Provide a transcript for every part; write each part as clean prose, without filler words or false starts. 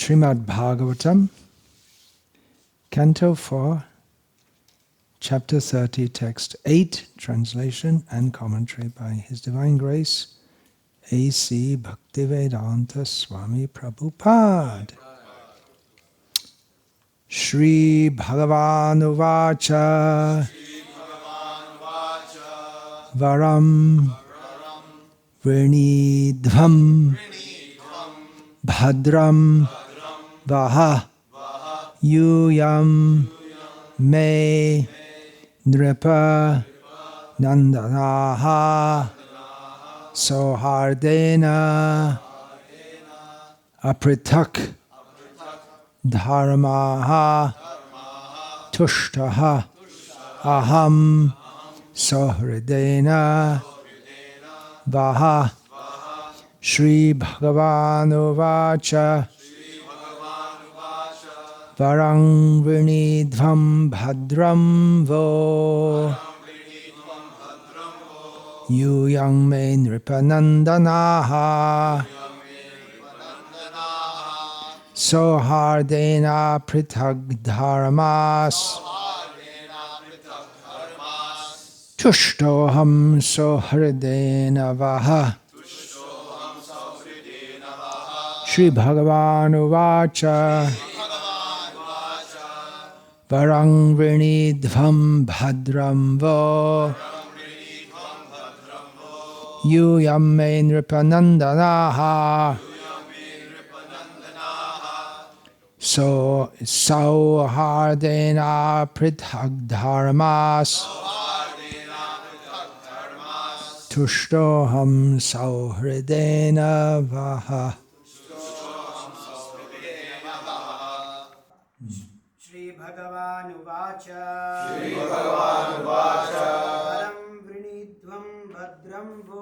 Srimad Bhagavatam, Canto 4, Chapter 30, Text 8, translation and commentary by His Divine Grace, A.C. Bhaktivedanta Swami Prabhupada. Shri Bhagavan Uvacha Varam Vrinidhvam Bhadram Vaha Yuyam Me Nripa Nandanaha Sohardena Apritak Dharmaha Tushtaha Aham Sohridena Vaha Shri Bhagavan Uvacha Varang Vrinidhvam Bhadram Vo Yuyang Me Nripanandanaha Sohardena Pritag Dharmas Tushtoham Sohridena Vaha Shri Bhagavan Uvacha Varang Vrinidhvam Bhadram Vo Yuyam Me Nripanandanaha So Sauhardena Prithag Dharmas Tushtoham Sauhridena Vaha. Shri Bhagavan Uvacha Varam Vrinidhvam Bhadram Vo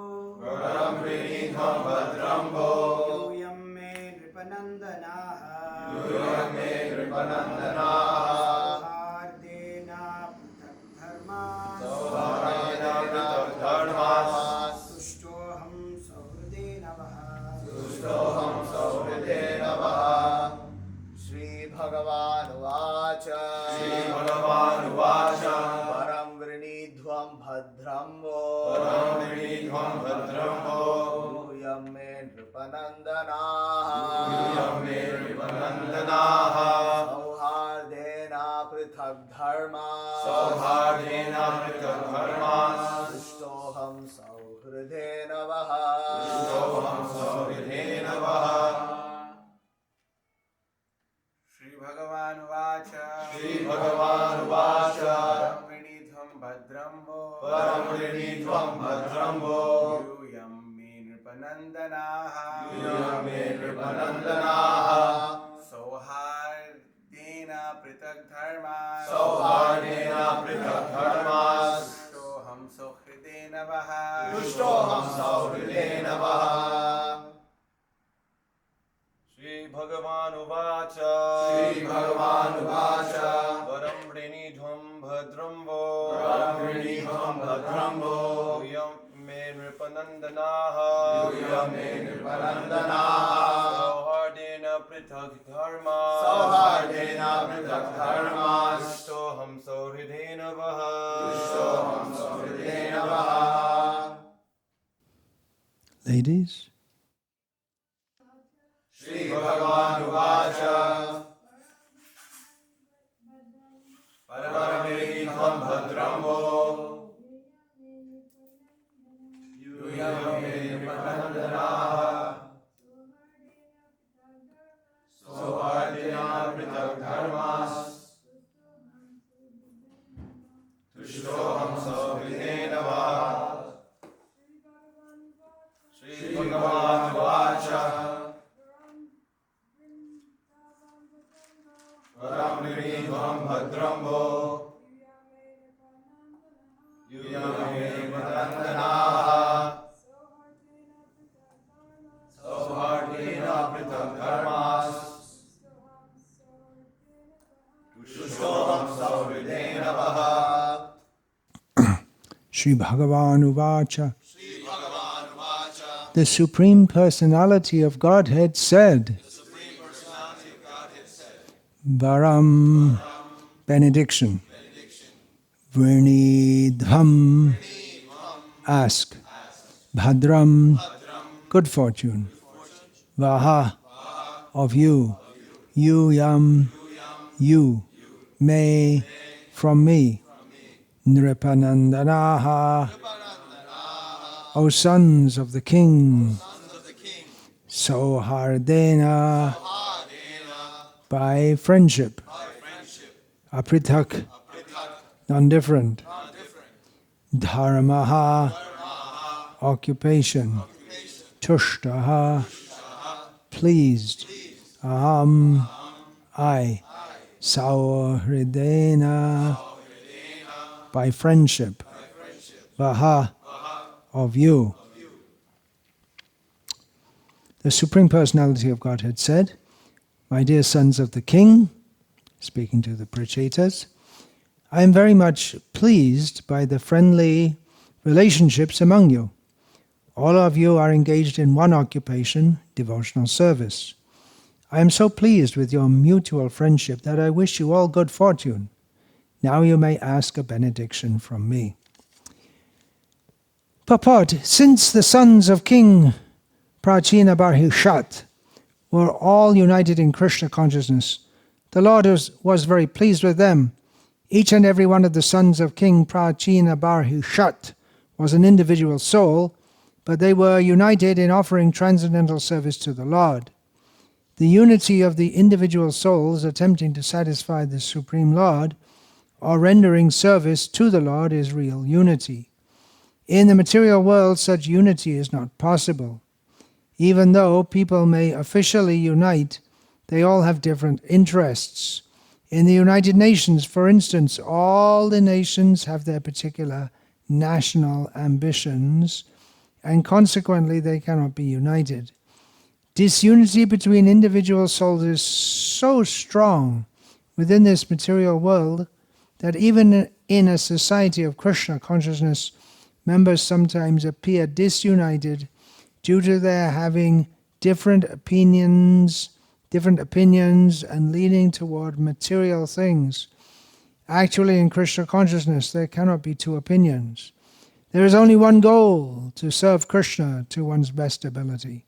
Yuyam Me Nripanandanaha Sohardena Pithak Dharmas Tushtoham Sauhridena Vaha Shri Bhagavan Uvacha Varam Vrinidhvam Bhadram Vo Yuyam Me Nripanandanaha Sauhardena Prithak Dharmas Tushtoham Sauhridena Vaha Shri Bhagavan Uvacha Varam Vrinidhvam Bhadram Vo Yuyam Me Nripanandanaha Sauhardena Pritag Dharmas Tushtoham Sauhridena Vaha Shri Bhagavan Uvacha Varam Vrinidhvam Bhadram Vo Yuyam Me Nripanandanaha Sauhardena Prithag Dharmas Tushtoham Sauhridena Vaha Ladies, Shri Bhagavan Uvacha Varam Vrinidhvam Bhadram Vo Yuyam Me Nripanandanaha Sauhardena Pithak Dharmas Tushtoham Sauhridena Vaha Shri Bhagavan Uvacha Varam Vrinidhvam Bhadram Vo Yuyam Me Nripanandanaha Sauhardena Pithak Dharmas Tushtoham Sauhridena Vaha Shri Bhagavan Uvacha The Supreme Personality of Godhead said, Varam, benediction. Vrinidham, ask. Bhadram, good fortune. Vaha, of you. Yuyam, you. May, from me. Nripanandanaha, O sons of the king. Sohardena, by friendship. Aprithak, non-different. Dharmaha, occupation. Tushtaha, pleased. Aham, I. Sauhridena, by friendship. Vaha, of you. The Supreme Personality of Godhead said, my dear sons of the king, speaking to the Prachetas, I am very much pleased by the friendly relationships among you. All of you are engaged in one occupation, devotional service. I am so pleased with your mutual friendship that I wish you all good fortune. Now you may ask a benediction from me. Purport, since the sons of King Prachina Barhishat were all united in Krishna consciousness, the Lord was very pleased with them. Each and every one of the sons of King Prachina Barhishat was an individual soul, but they were united in offering transcendental service to the Lord. The unity of the individual souls attempting to satisfy the Supreme Lord or rendering service to the Lord is real unity. In the material world, such unity is not possible. Even though people may officially unite, they all have different interests. In the United Nations, for instance, all the nations have their particular national ambitions, and consequently they cannot be united. Disunity between individual souls is so strong within this material world that even in a society of Krishna consciousness, members sometimes appear disunited due to their having different opinions and leaning toward material things. Actually, in Krishna consciousness, there cannot be two opinions. There is only one goal, to serve Krishna to one's best ability.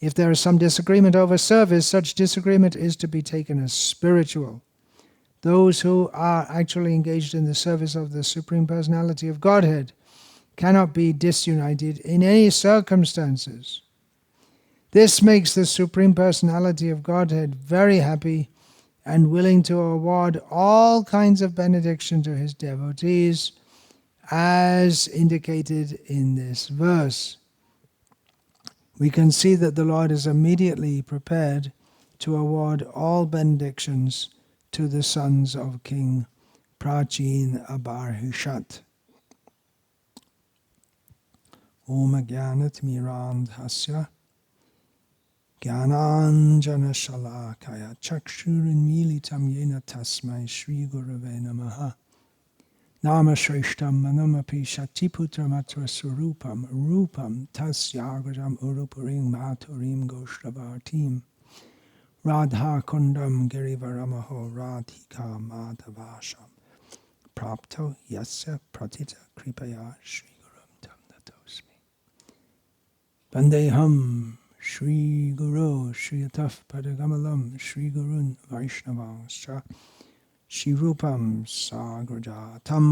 If there is some disagreement over service, such disagreement is to be taken as spiritual. Those who are actually engaged in the service of the Supreme Personality of Godhead cannot be disunited in any circumstances. This makes the Supreme Personality of Godhead very happy and willing to award all kinds of benediction to his devotees, as indicated in this verse. We can see that the Lord is immediately prepared to award all benedictions to the sons of King Prachin Abarhishat. Om Gyanat Mirandhasya Gyananjana Shalakaya Chakshurinmilitam Yena Tasmai Shri Gurave Namaha Nama Shrishtam Manamapi Shatiputramatra Surupam Rupam Tasyagajam Urupurim Maturim Goshravartim Radha Kundam Girivaramaho Radhika Madhavasham Prapto Yasya Pratita Kripaya Shri Gurum Tam Natosmi Bandeham Shri Guru Shri Ataf Padagamalam Shri Gurun Vaishnavanscha Shri Rupam Sagrajatam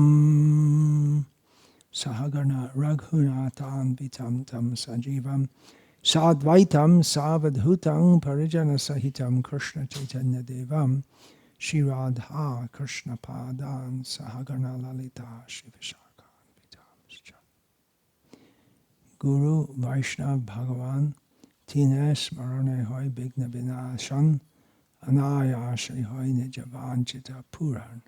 Sahagana Raghunatan Vitam Tam Sajivam Sadvaitam Savadhutam Parijana Sahitam Krishna Chaitanya Devam Shri Radha Krishna Padan Sahagana Lalita Shri Vishakhan Vitamscha Guru Vaishnav Bhagavan Tines Marane Hoy Bigna Vinashan Anayashri Hoy Nijavanchita Puran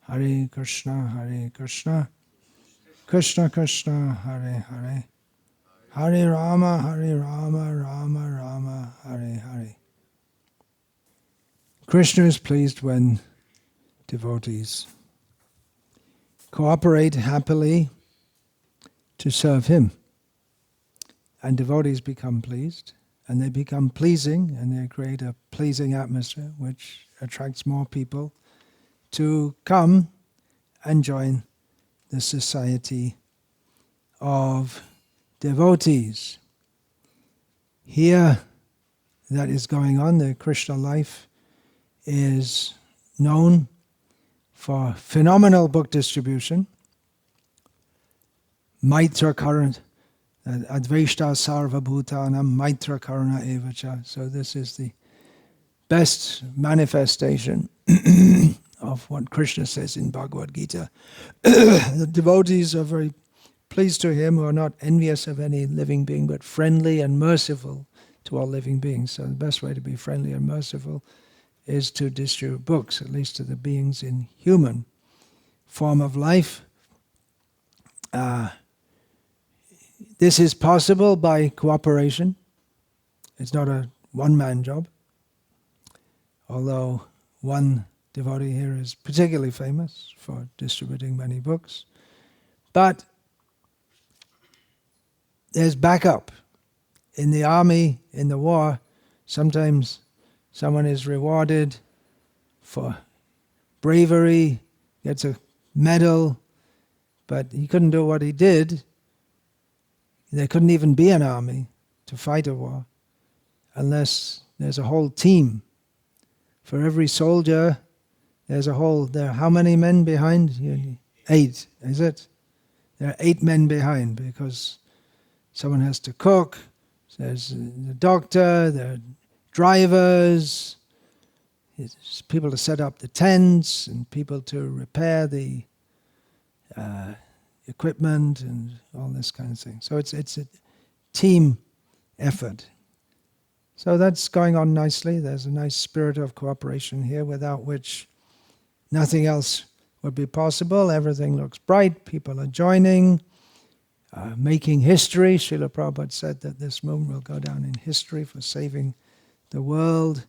Hare Krishna Krishna Krishna Hare Hare Hare Rama Rama Rama Hare Hare. Krishna is pleased when devotees cooperate happily to serve him, and devotees become pleased and they become pleasing, and they create a pleasing atmosphere which attracts more people to come and join the society of devotees. Here, that is going on. The Krishna life is known for phenomenal book distribution. Maitra Karuna, Advaishta Sarva Bhutanam Maitra Karuna Evacha. So this is the best manifestation of what Krishna says in Bhagavad Gita. The devotees are very pleased to him, who are not envious of any living being, but friendly and merciful to all living beings. So the best way to be friendly and merciful is to distribute books, at least to the beings in human form of life. This is possible by cooperation. It's not a one-man job, although one devotee here is particularly famous for distributing many books. But there's backup. In the army, in the war, sometimes someone is rewarded for bravery, gets a medal, but he couldn't do what he did. There couldn't even be an army to fight a war unless there's a whole team. For every soldier, there are how many men behind? 8, is it? There are 8 men behind, because someone has to cook, there's the doctor, there are drivers, there's people to set up the tents, and people to repair the equipment and all this kind of thing. So it's a team effort. So that's going on nicely. There's a nice spirit of cooperation here, without which nothing else would be possible. Everything looks bright, people are joining, making history. Srila Prabhupada said that this movement will go down in history for saving the world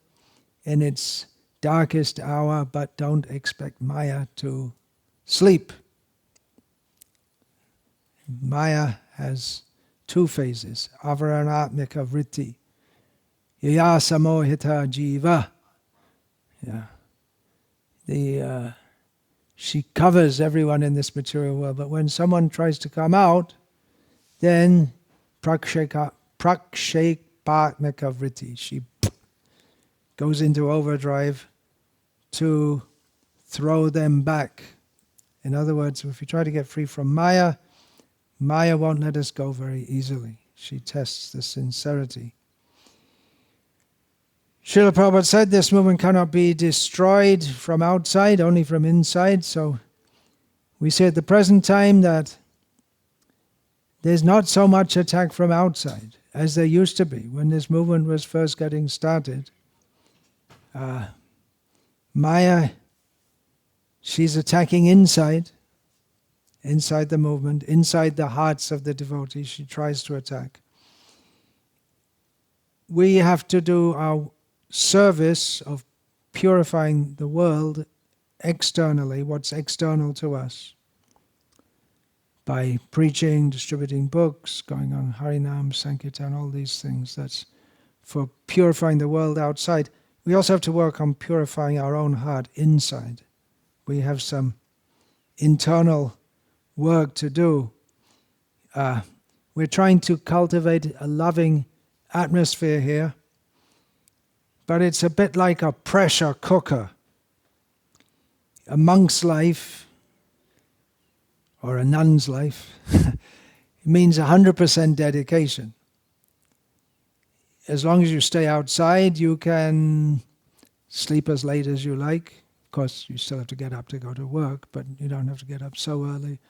in its darkest hour, but don't expect Maya to sleep. Maya has 2 phases, avaranatmika vritti, yaya samohita jiva. She covers everyone in this material world, but when someone tries to come out, then prakshekpatmika vritti, she goes into overdrive to throw them back. In other words, if we try to get free from Maya, Maya won't let us go very easily. She tests the sincerity. Srila Prabhupada said this movement cannot be destroyed from outside, only from inside. So we say at the present time that there's not so much attack from outside as there used to be when this movement was first getting started. Maya, she's attacking inside the movement, inside the hearts of the devotees. She tries to attack. We have to do our service of purifying the world externally, what's external to us, by preaching, distributing books, going on Harinam, Sankirtan, all these things. That's for purifying the world outside. We also have to work on purifying our own heart inside. We have some internal work to do. We're trying to cultivate a loving atmosphere here, but it's a bit like a pressure cooker. A monk's life, or a nun's life, it means 100% dedication. As long as you stay outside, you can sleep as late as you like. Of course, you still have to get up to go to work, but you don't have to get up so early.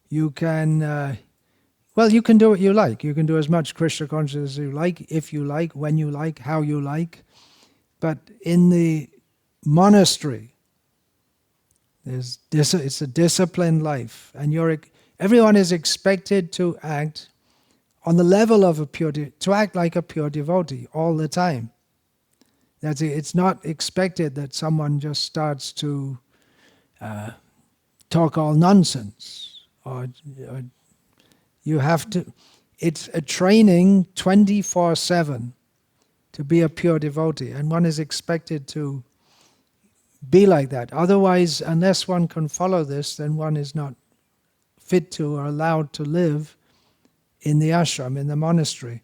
You can, you can do what you like. You can do as much Krishna consciousness as you like, if you like, when you like, how you like. But in the monastery, it's a disciplined life, and everyone is expected to act on the level of to act like a pure devotee all the time. It's not expected that someone just starts to talk all nonsense, or you have to. It's a training 24/7 to be a pure devotee, and one is expected to be like that. Otherwise, unless one can follow this, then one is not fit to or allowed to live in the ashram, in the monastery.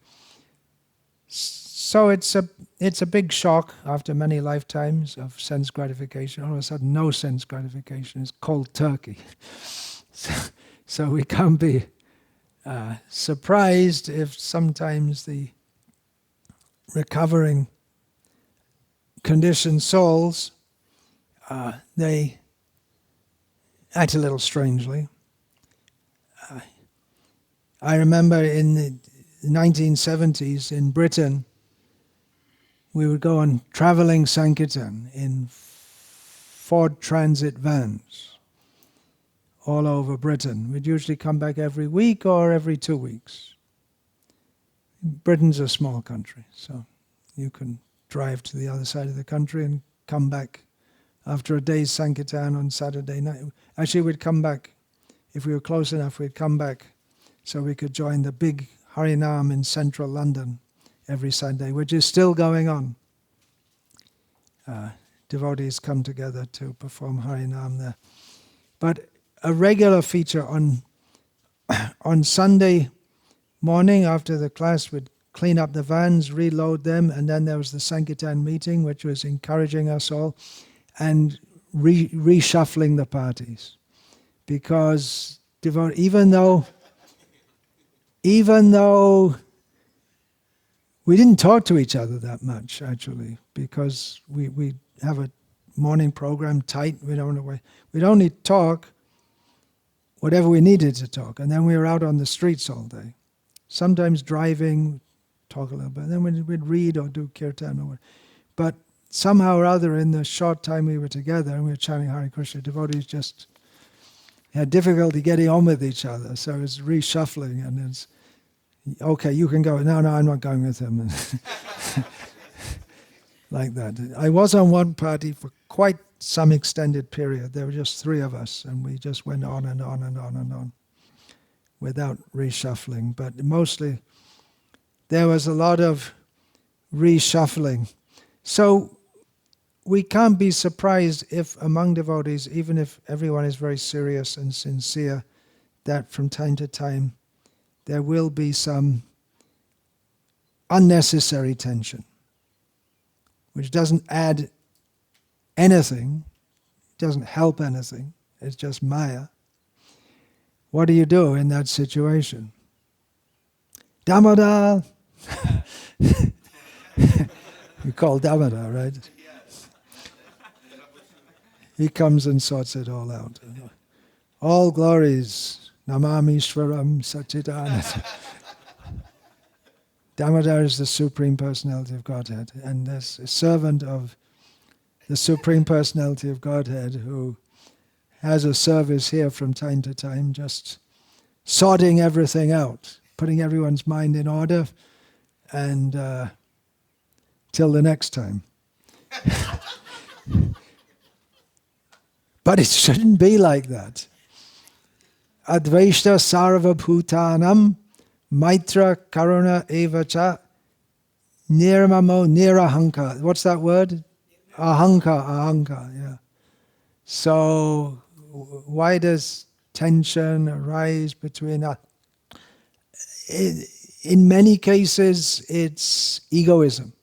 So it's a big shock after many lifetimes of sense gratification. All of a sudden, no sense gratification is cold turkey. So we can't be surprised if sometimes the recovering conditioned souls, they act a little strangely. I remember in the 1970s in Britain, we would go on traveling Sankirtan in Ford Transit vans all over Britain. We'd usually come back every week or every 2 weeks. Britain's a small country, so you can drive to the other side of the country and come back after a day's Sankirtan on Saturday night. Actually, we'd come back, if we were close enough, we'd come back so we could join the big Harinam in central London every Sunday, which is still going on. Devotees come together to perform Harinam there. But a regular feature on Sunday morning after the class, we'd clean up the vans, reload them, and then there was the Sankirtan meeting, which was encouraging us all, and reshuffling the parties. Because even though we didn't talk to each other that much, actually, because we have a morning program tight. We'd only talk whatever we needed to talk, and then we were out on the streets all day. Sometimes driving, talk a little bit, and then we'd read or do kirtan or whatever. But somehow or other, in the short time we were together and we were chanting Hare Krishna, devotees just had difficulty getting on with each other. So it was reshuffling, and it's, okay, you can go. No, I'm not going with him. Like that. I was on one party for quite some extended period. There were just 3 of us, and we just went on and on and on and on without reshuffling. But mostly there was a lot of reshuffling. So we can't be surprised if among devotees, even if everyone is very serious and sincere, that from time to time there will be some unnecessary tension, which doesn't add anything, doesn't help anything, it's just Maya. What do you do in that situation? Damodar! You call Damodar, right? He comes and sorts it all out. All glories, Namami Shvaram Satchidananda. Damodar is the Supreme Personality of Godhead, and there's a servant of the Supreme Personality of Godhead who has a service here from time to time, just sorting everything out, putting everyone's mind in order, and till the next time. But it shouldn't be like that. Advaishta sarva bhutanam maitra karuna evacha nirmamo nirahanka. What's that word? Ahanka, yeah. So why does tension arise between us? In many cases, it's egoism.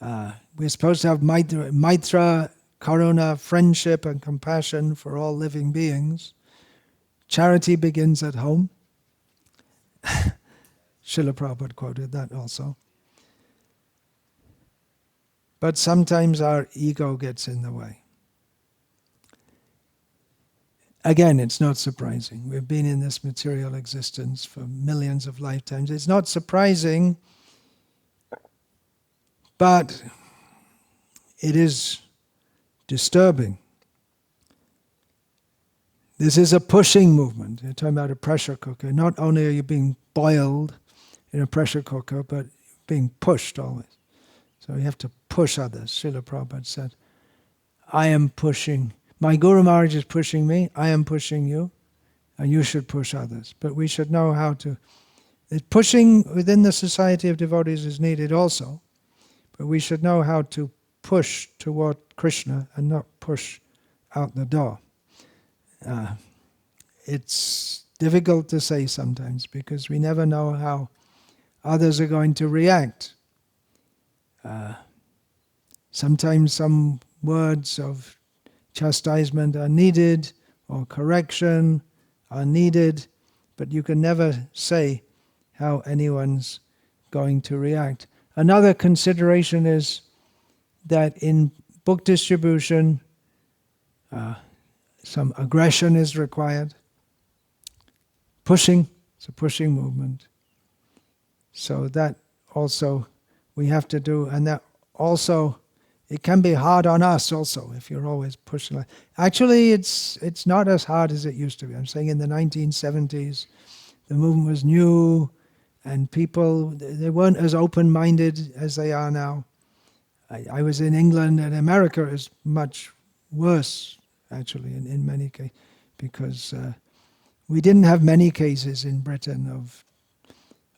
We're supposed to have maitra, karuna, friendship and compassion for all living beings. Charity begins at home. Srila Prabhupada quoted that also. But sometimes our ego gets in the way. Again, it's not surprising. We've been in this material existence for millions of lifetimes. It's not surprising, but it is disturbing. This is a pushing movement. You're talking about a pressure cooker. Not only are you being boiled in a pressure cooker, but being pushed always. So you have to push others. Srila Prabhupada said, I am pushing. My Guru Maharaj is pushing me, I am pushing you, and you should push others. But we should know how to Pushing within the society of devotees is needed also, but we should know how to push toward Krishna and not push out the door. It's difficult to say sometimes because we never know how others are going to react. Sometimes some words of chastisement are needed or correction are needed, but you can never say how anyone's going to react. Another consideration is that in book distribution, some aggression is required. Pushing, it's a pushing movement. So that also we have to do, and that also, it can be hard on us also if you're always pushing. Actually, it's not as hard as it used to be. I'm saying in the 1970s, the movement was new, and people, they weren't as open-minded as they are now. I was in England, and America is much worse, actually, in many cases, because we didn't have many cases in Britain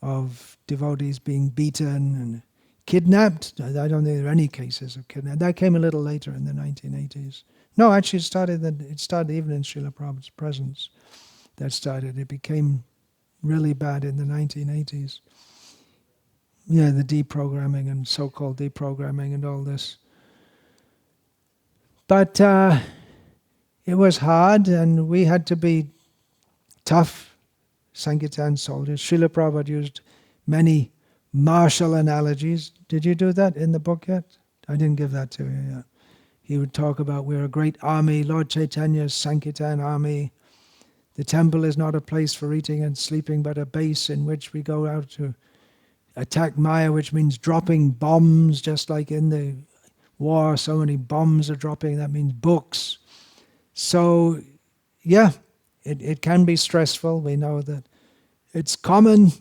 of devotees being beaten and kidnapped. I don't think there are any cases of kidnapping. That came a little later in the 1980s. No, actually, it started even in Srila Prabhupada's presence. It became really bad in the 1980s. Yeah, the deprogramming and so-called deprogramming and all this. But it was hard, and we had to be tough Sankirtan soldiers. Srila Prabhupada used many martial analogies. Did you do that in the book yet? I didn't give that to you yet. He would talk about we're a great army, Lord Chaitanya's Sankirtan army. The temple is not a place for eating and sleeping, but a base in which we go out to attack Maya, which means dropping bombs, just like in the war, so many bombs are dropping, that means books. So, yeah, it can be stressful. We know that it's common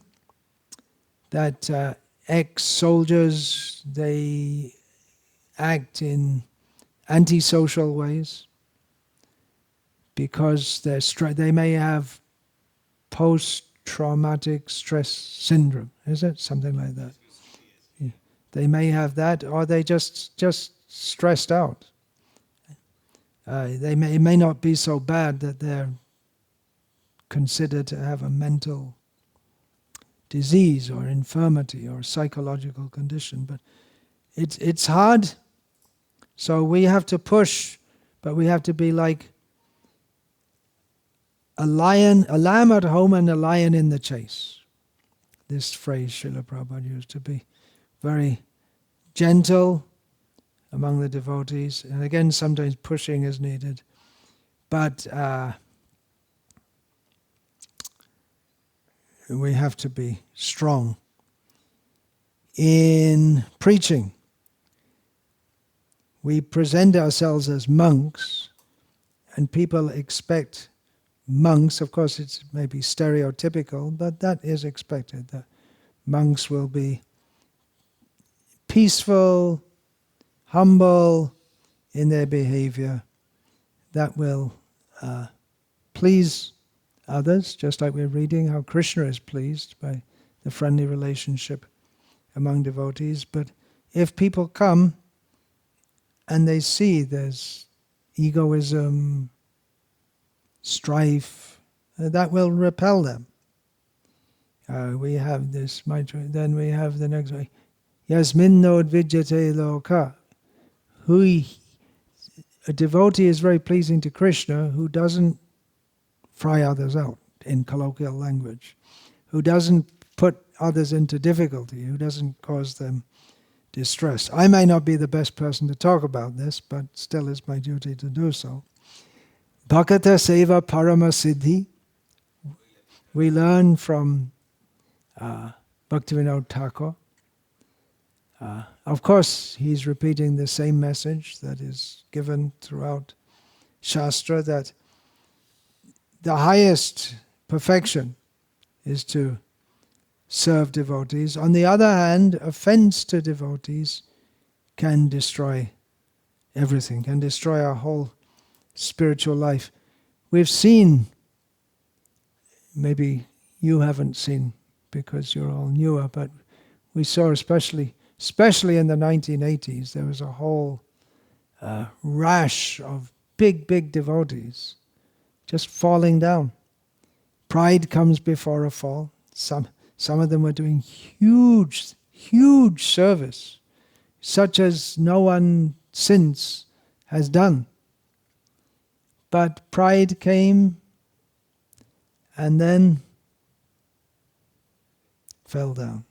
that ex-soldiers, they act in antisocial ways because they may have post-traumatic stress syndrome. Is it? Something like that. Yeah. They may have that, or they just stressed out. It may not be so bad that they're considered to have a mental disease or infirmity or psychological condition, but it's hard. So we have to push, but we have to be like a lamb at home and a lion in the chase. This phrase Srila Prabhupada used, to be very gentle among the devotees, and again sometimes pushing is needed, but we have to be strong. In preaching, we present ourselves as monks, and people expect monks, of course it's maybe stereotypical, but that is expected, that monks will be peaceful, humble in their behavior, that will please others, just like we're reading how Krishna is pleased by the friendly relationship among devotees. But if people come and they see there's egoism, strife, that will repel them. We have this, then we have the next way. Yasminno dvijyate loka. A devotee is very pleasing to Krishna who doesn't fry others out, in colloquial language, who doesn't put others into difficulty, who doesn't cause them distress. I may not be the best person to talk about this, but still it's my duty to do so. Bhakata seva parama siddhi. We learn from Bhaktivinoda Thakur. Of course, he's repeating the same message that is given throughout Shastra, that the highest perfection is to serve devotees. On the other hand, offense to devotees can destroy everything, can destroy our whole spiritual life. We've seen, maybe you haven't seen, because you're all newer, but we saw especially in the 1980s, there was a whole rash of big devotees just falling down. Pride comes before a fall. Some of them were doing huge service, such as no one since has done. But pride came and then fell down.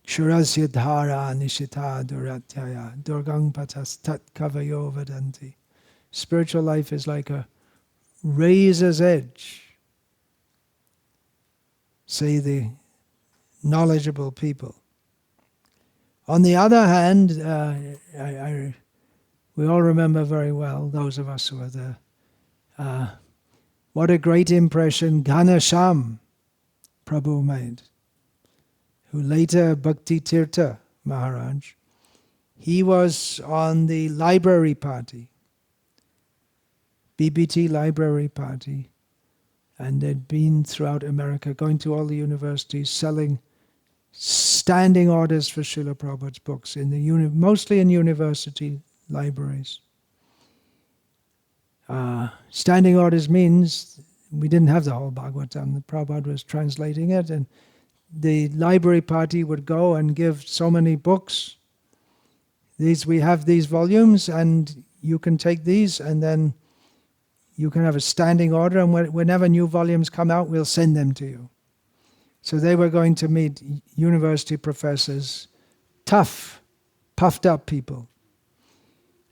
Shurasya dhara nishita duratyaya durgang patas tat kavayo vadanti. Spiritual life is like a razor's edge, say the knowledgeable people. On the other hand, we all remember very well, those of us who were there, what a great impression Ghanasham Prabhu made, who later Bhakti Tirtha Maharaj, he was on the library party, BBT library party, and they'd been throughout America, going to all the universities, selling standing orders for Srila Prabhupada's books, mostly in university libraries. Standing orders means we didn't have the whole Bhagavatam. The Prabhupada was translating it, and the library party would go and give so many books. We have these volumes, and you can take these, and then you can have a standing order, and whenever new volumes come out, we'll send them to you. So they were going to meet university professors, tough, puffed up people,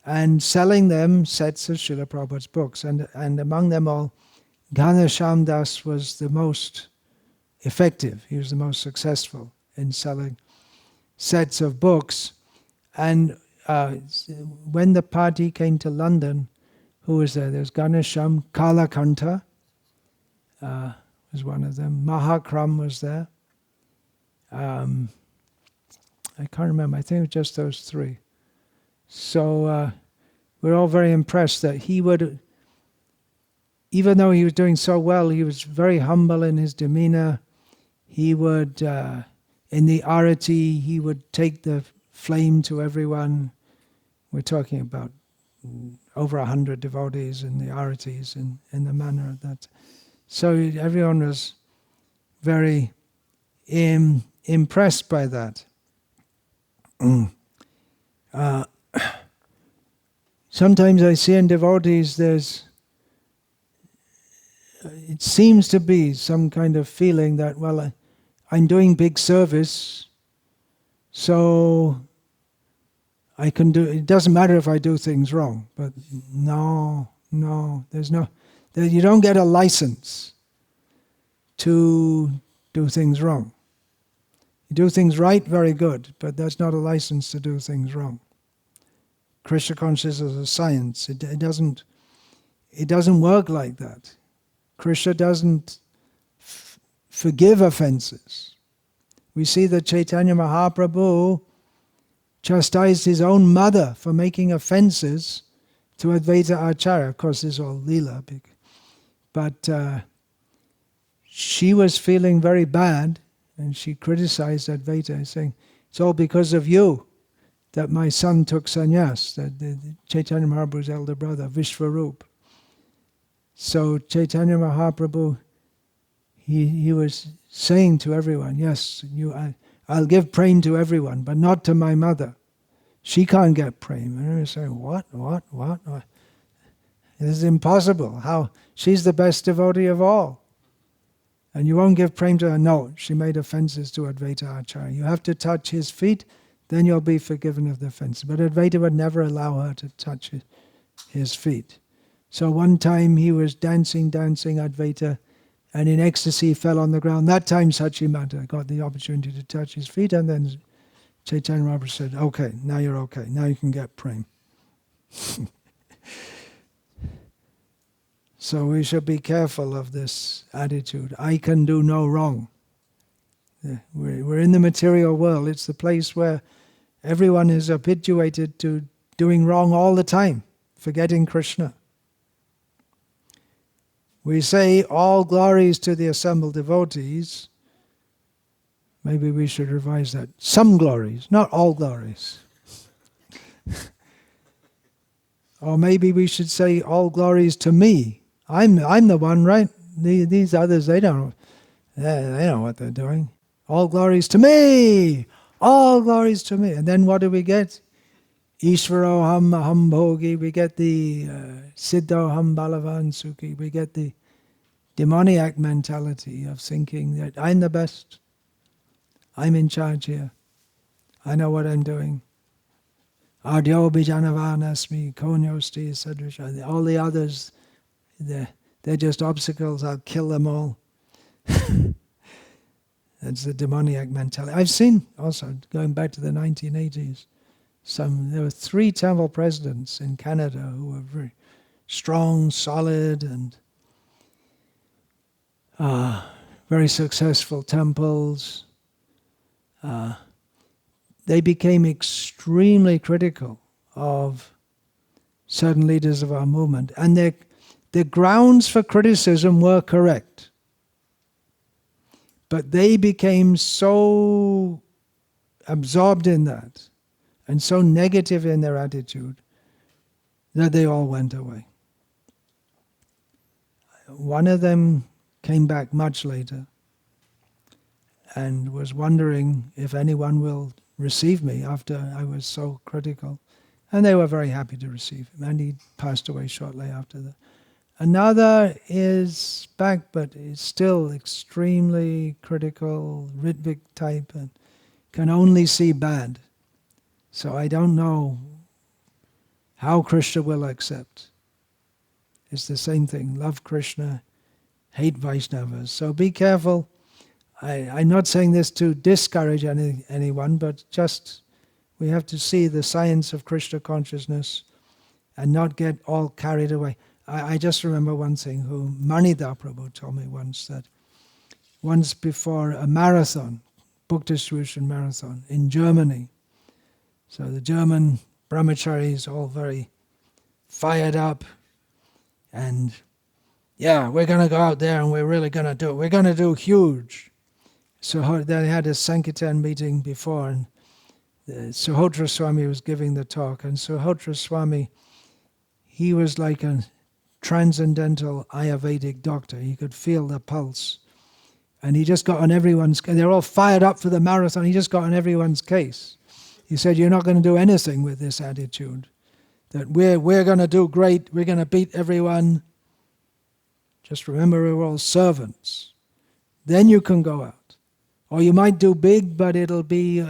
and selling them sets of Srila Prabhupada's books. And among them all, Ghanasham Das was the most effective. He was the most successful in selling sets of books. And when the party came to London, who was there? There's Ghanasham, Kalakanta was one of them. Mahakram was there. I can't remember. I think it was just those three. So we're all very impressed that he would, even though he was doing so well, he was very humble in his demeanor. He would, in the arati, he would take the flame to everyone. We're talking about over 100 devotees in the aratis in the manner that. So everyone was very impressed by that. Sometimes I see in devotees it seems to be some kind of feeling that, well, I'm doing big service, so I can do, it doesn't matter if I do things wrong. But no, you don't get a license to do things wrong. You do things right, very good, but that's not a license to do things wrong. Krishna consciousness is a science. It doesn't work like that. Krishna doesn't forgive offenses. We see that Chaitanya Mahaprabhu chastised his own mother for making offenses to Advaita Acharya. Of course, this is all Leela. But she was feeling very bad, and she criticized Advaita, saying, it's all because of you that my son took sannyas, the Chaitanya Mahaprabhu's elder brother, Vishwarup. So Chaitanya Mahaprabhu, he was saying to everyone, yes, I'll give prem to everyone, but not to my mother. She can't get prem. And they were saying, what? This is impossible. How? She's the best devotee of all. And you won't give prem to her? No, she made offenses to Advaita Acharya. You have to touch his feet, then you'll be forgiven of the offenses. But Advaita would never allow her to touch his feet. So one time he was dancing Advaita, and in ecstasy fell on the ground. That time Sachimata got the opportunity to touch his feet, and then Chaitanya Mahaprabhu said, okay, now you're okay. Now you can get prem. So we should be careful of this attitude. I can do no wrong. We're in the material world. It's the place where everyone is habituated to doing wrong all the time, forgetting Krishna. We say all glories to the assembled devotees. Maybe we should revise that. Some glories, not all glories. Or maybe we should say all glories to me. I'm the one, right? These others, they don't know what they're doing. All glories to me! All glories to me. And then what do we get? Ishvaro ham aham bhogi. We get the Siddho ham balavan sukhi. We get the demoniac mentality of thinking that I'm the best. I'm in charge here. I know what I'm doing. Ardyo bijanavanasmi, konyosti sadrisha. All the others, they're just obstacles. I'll kill them all. That's the demoniac mentality. I've seen also, going back to the 1980s, there were 3 temple presidents in Canada who were very strong, solid, and very successful temples. They became extremely critical of certain leaders of our movement. And the grounds for criticism were correct. But they became so absorbed in that and so negative in their attitude that they all went away. One of them came back much later and was wondering if anyone will receive me after I was so critical. And they were very happy to receive him, and he passed away shortly after that. Another is back, but is still extremely critical, Ritvik type, and can only see bad. So I don't know how Krishna will accept. It's the same thing. Love Krishna, hate Vaishnavas. So be careful. I'm not saying this to discourage anyone, but just we have to see the science of Krishna consciousness and not get all carried away. I just remember one thing who Manida Prabhu told me once, that once before a marathon, book distribution marathon in Germany, so the German brahmacharis all very fired up, and yeah, we're going to go out there and we're really going to do it. We're going to do huge. So they had a Sankirtan meeting before, and Suhotra Swami was giving the talk, and Suhotra Swami, he was like a transcendental Ayurvedic doctor. He could feel the pulse. And he just got on everyone's case. They're all fired up for the marathon. He just got on everyone's case. He said, you're not going to do anything with this attitude. That we're going to do great. We're going to beat everyone. Just remember we're all servants. Then you can go out. Or you might do big, but it'll be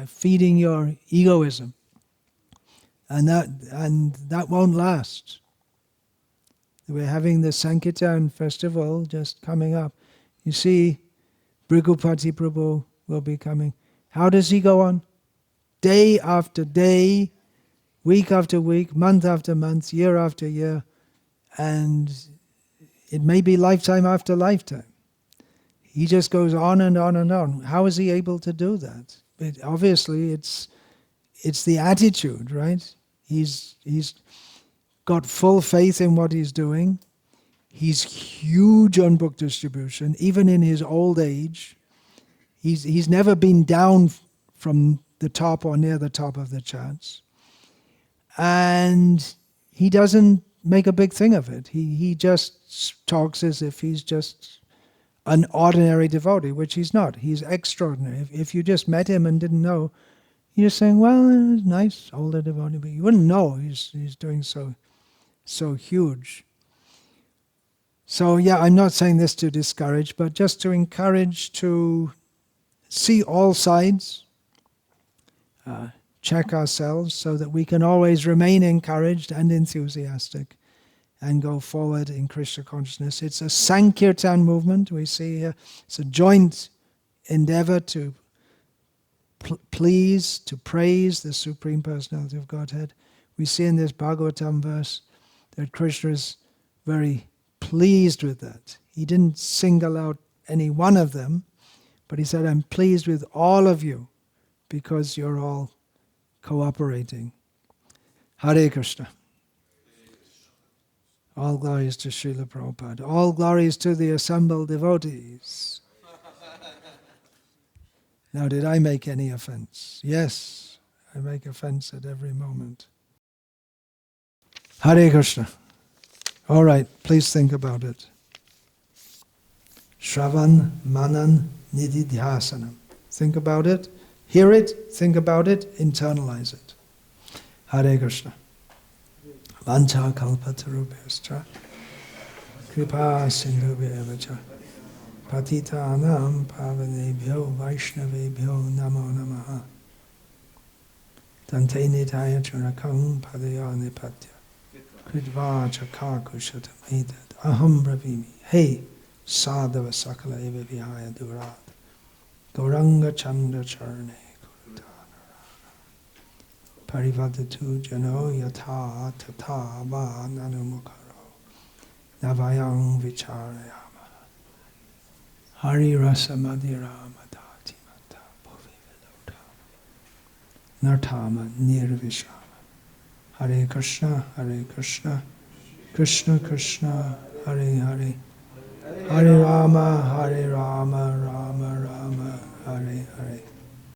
feeding your egoism. And that won't last. We're having the Sankirtan festival just coming up. You see, Bhrigupati Prabhu will be coming. How does he go on? Day after day, week after week, month after month, year after year, and it may be lifetime after lifetime. He just goes on and on and on. How is he able to do that? Obviously, it's the attitude, right? He's got full faith in what he's doing. He's huge on book distribution, even in his old age. He's never been down from the top or near the top of the charts. And he doesn't make a big thing of it. He just talks as if he's just an ordinary devotee, which he's not. He's extraordinary. If you just met him and didn't know, you're saying, well, nice, older devotee, but you wouldn't know he's doing so huge. So yeah, I'm not saying this to discourage, but just to encourage to see all sides, check ourselves so that we can always remain encouraged and enthusiastic and go forward in Krishna consciousness. It's a Sankirtan movement, we see here. It's a joint endeavor to please, to praise the Supreme Personality of Godhead. We see in this Bhagavatam verse that Krishna is very pleased with that. He didn't single out any one of them, but he said, I'm pleased with all of you because you're all cooperating. Hare Krishna. All glories to Srila Prabhupada. All glories to the assembled devotees. Now, did I make any offense? Yes, I make offense at every moment. Hare Krishna. All right, please think about it. Shravan Manan Nididhyasanam. Think about it, hear it, think about it, internalize it. Hare Krishna. Vancha kalpatarubhyascha kripa sindhubhyavacha patitanam pavanebhyo vaishnavebhyo namo namaha dante nitaya churakam padaya nipatya kridva chakakushatamedad aham bravimi hey sadhava sakala eva vihaya durat gauranga chandra charne Parivadatu jano yatha tata va nanumukaro navayang vicharayama Hari rasa madhira madhati mata bhuvi vilodha nartama nirvishama Hare Krishna, Krishna Krishna, Hare Hare Hare Rama,